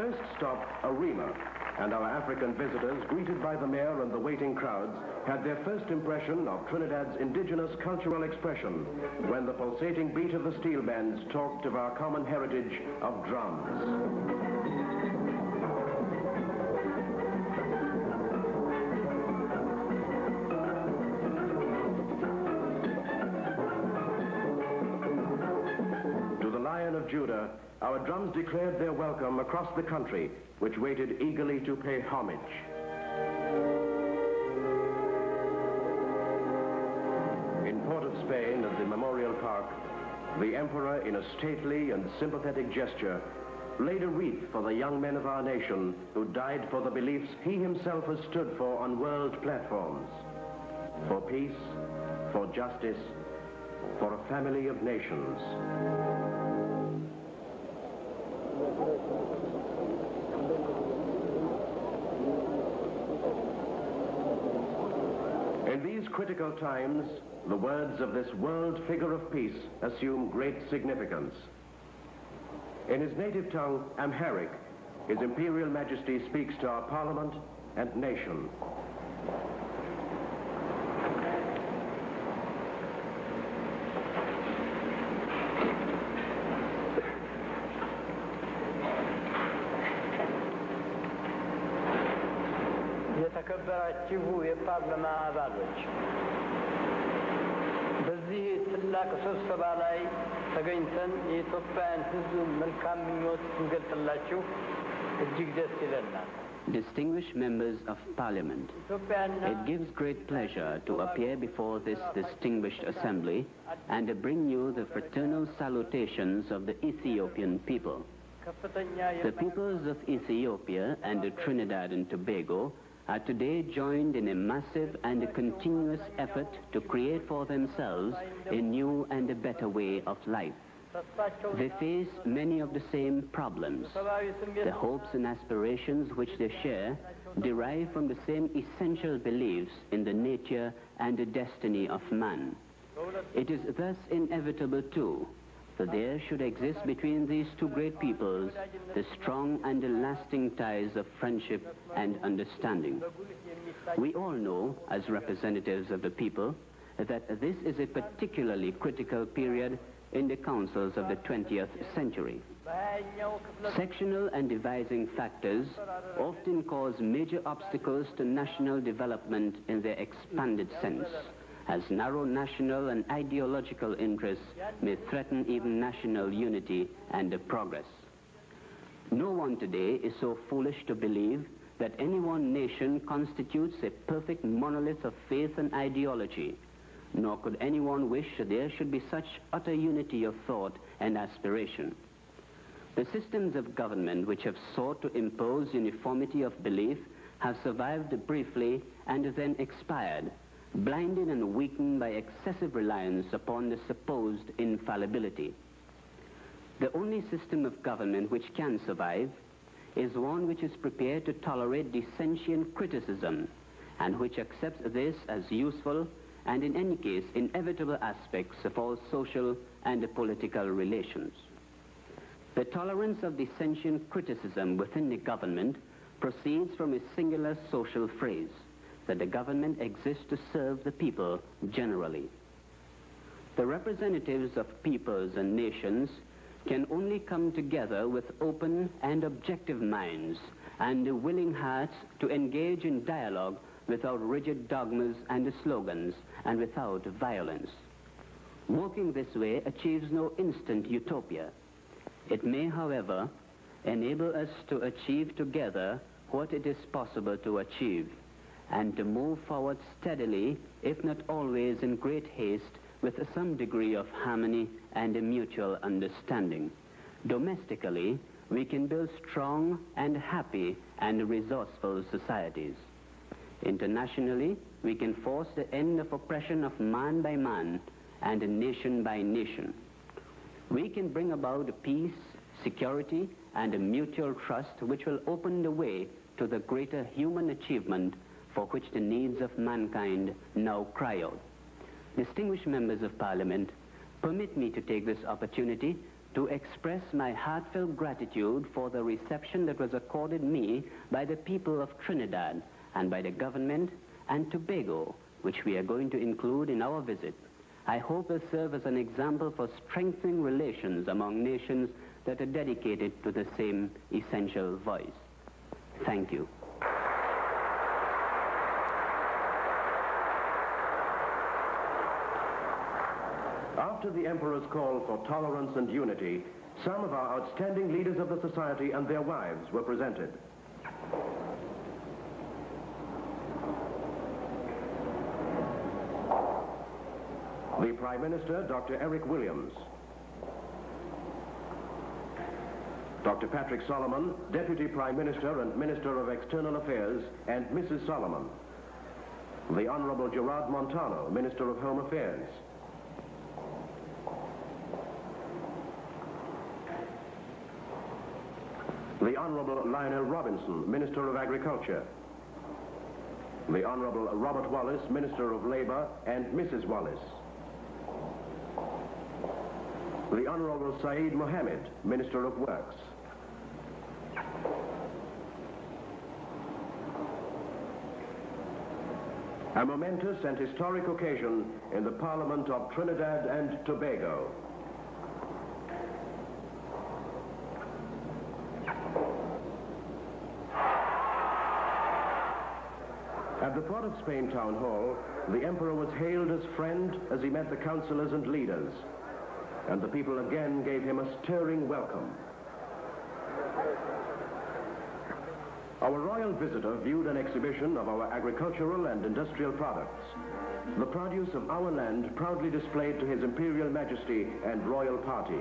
first stop, Arima, and our African visitors, greeted by the mayor and the waiting crowds, had their first impression of Trinidad's indigenous cultural expression when the pulsating beat of the steel bands talked of our common heritage of drums. Of Judah, our drums declared their welcome across the country, which waited eagerly to pay homage. In Port of Spain at the Memorial Park, the Emperor, in a stately and sympathetic gesture, laid a wreath for the young men of our nation who died for the beliefs he himself has stood for on world platforms. For peace, for justice, for a family of nations. In these critical times, the words of this world figure of peace assume great significance. In his native tongue, Amharic, His Imperial Majesty speaks to our Parliament and nation. የተከበራችሁ የፓርላማ አባሎች በዚህ ትላቅ ስብሰባ ላይ ተገኝተን የኢትዮጵያን ሕዝብ መልካም ምኞት እንገልጽላችሁ እጅግ ደስ ይለናል። Distinguished members of Parliament, it gives great pleasure to appear before this distinguished assembly and to bring you the fraternal salutations of the Ethiopian people. The peoples of Ethiopia and Trinidad and Tobago are today joined in a massive and a continuous effort to create for themselves a new and a better way of life. They face many of the same problems. The hopes and aspirations which they share derive from the same essential beliefs in the nature and the destiny of man. It is thus inevitable too that there should exist between these two great peoples the strong and lasting ties of friendship and understanding. We all know, as representatives of the people, that this is a particularly critical period in the councils of the 20th century. Sectional and dividing factors often cause major obstacles to national development in their expanded sense, as narrow national and ideological interests may threaten even national unity and progress. No one today is so foolish to believe that any one nation constitutes a perfect monolith of faith and ideology, nor could anyone wish there should be such utter unity of thought and aspiration. The systems of government which have sought to impose uniformity of belief have survived briefly and then expired, blinded and weakened by excessive reliance upon the supposed infallibility. The only system of government which can survive is one which is prepared to tolerate dissentient criticism and which accepts this as useful and in any case inevitable aspects of all social and political relations. The tolerance of dissentient criticism within the government proceeds from a singular social phrase, that the government exists to serve the people generally. The representatives of peoples and nations can only come together with open and objective minds and willing hearts to engage in dialogue without rigid dogmas and slogans and without violence. Working this way achieves no instant utopia. It may, however, enable us to achieve together what it is possible to achieve, and to move forward steadily, if not always in great haste, with some degree of harmony and mutual understanding. Domestically, we can build strong and happy and resourceful societies. Internationally, we can force the end of oppression of man by man and nation by nation. We can bring about peace, security, and mutual trust which will open the way to the greater human achievement for which the needs of mankind now cry out. Distinguished members of Parliament, permit me to take this opportunity to express my heartfelt gratitude for the reception that was accorded me by the people of Trinidad and by the government and Tobago, which we are going to include in our visit. I hope will serve as an example for strengthening relations among nations that are dedicated to the same essential voice. Thank you. After the Emperor's call for tolerance and unity, some of our outstanding leaders of the society and their wives were presented. The Prime Minister, Dr. Eric Williams. Dr. Patrick Solomon, Deputy Prime Minister and Minister of External Affairs, and Mrs. Solomon. The Honorable Gerard Montano, Minister of Home Affairs. The Honorable Lionel Robinson, Minister of Agriculture. The Honorable Robert Wallace, Minister of Labor, and Mrs. Wallace. The Honorable Saeed Mohammed, Minister of Works. A momentous and historic occasion in the Parliament of Trinidad and Tobago. At the Port of Spain Town Hall, the Emperor was hailed as friend as he met the councillors and leaders, and the people again gave him a stirring welcome. Our royal visitor viewed an exhibition of our agricultural and industrial products, the produce of our land proudly displayed to His Imperial Majesty and royal party.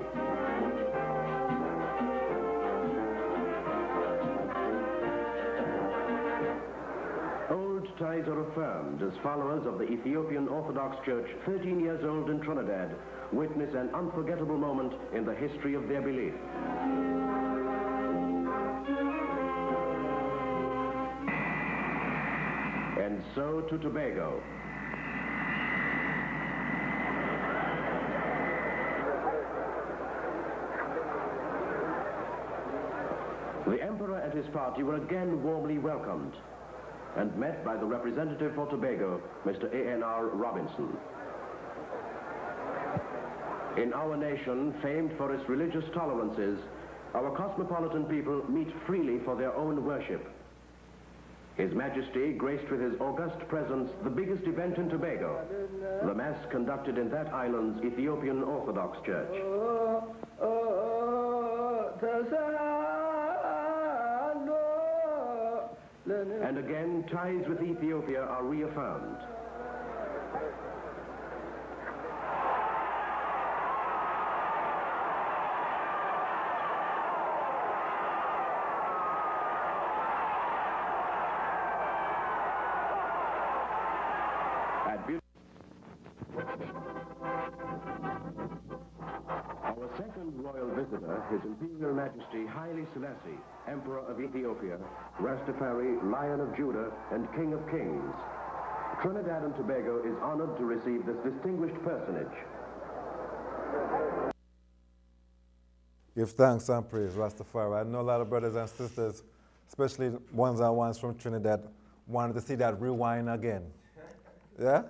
Old ties are affirmed as followers of the Ethiopian Orthodox Church, 13 years old in Trinidad, witness an unforgettable moment in the history of their belief. And so to Tobago. The Emperor and his party were again warmly welcomed and met by the representative for Tobago, Mr. A.N.R. Robinson. In our nation, famed for its religious tolerances, our cosmopolitan people meet freely for their own worship. His Majesty graced with his august presence the biggest event in Tobago, the Mass conducted in that island's Ethiopian Orthodox Church. And again, ties with Ethiopia are reaffirmed. Our second royal visitor, His Imperial Majesty Haile Selassie, Emperor of Ethiopia, Rastafari, Lion of Judah, and King of Kings. Trinidad and Tobago is honored to receive this distinguished personage. Give thanks and praise, Rastafari. I know a lot of brothers and sisters, especially ones from Trinidad, wanted to see that rewind again. Yeah?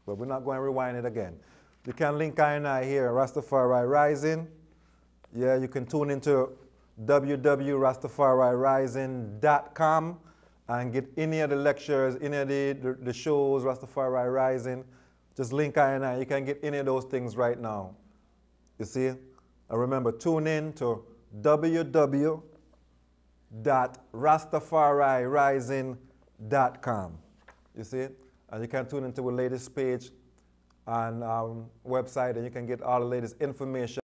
But we're not going to rewind it again. You can link I and I here, Rastafari Rising. Yeah, you can tune into www.rastafarirising.com and get any of the lectures, any of the shows, Rastafari Rising. Just link I and I. You can get any of those things right now. You see? And remember, tune in to www.rastafarirising.com. You see? And you can tune into the latest page on our website, and you can get all the latest information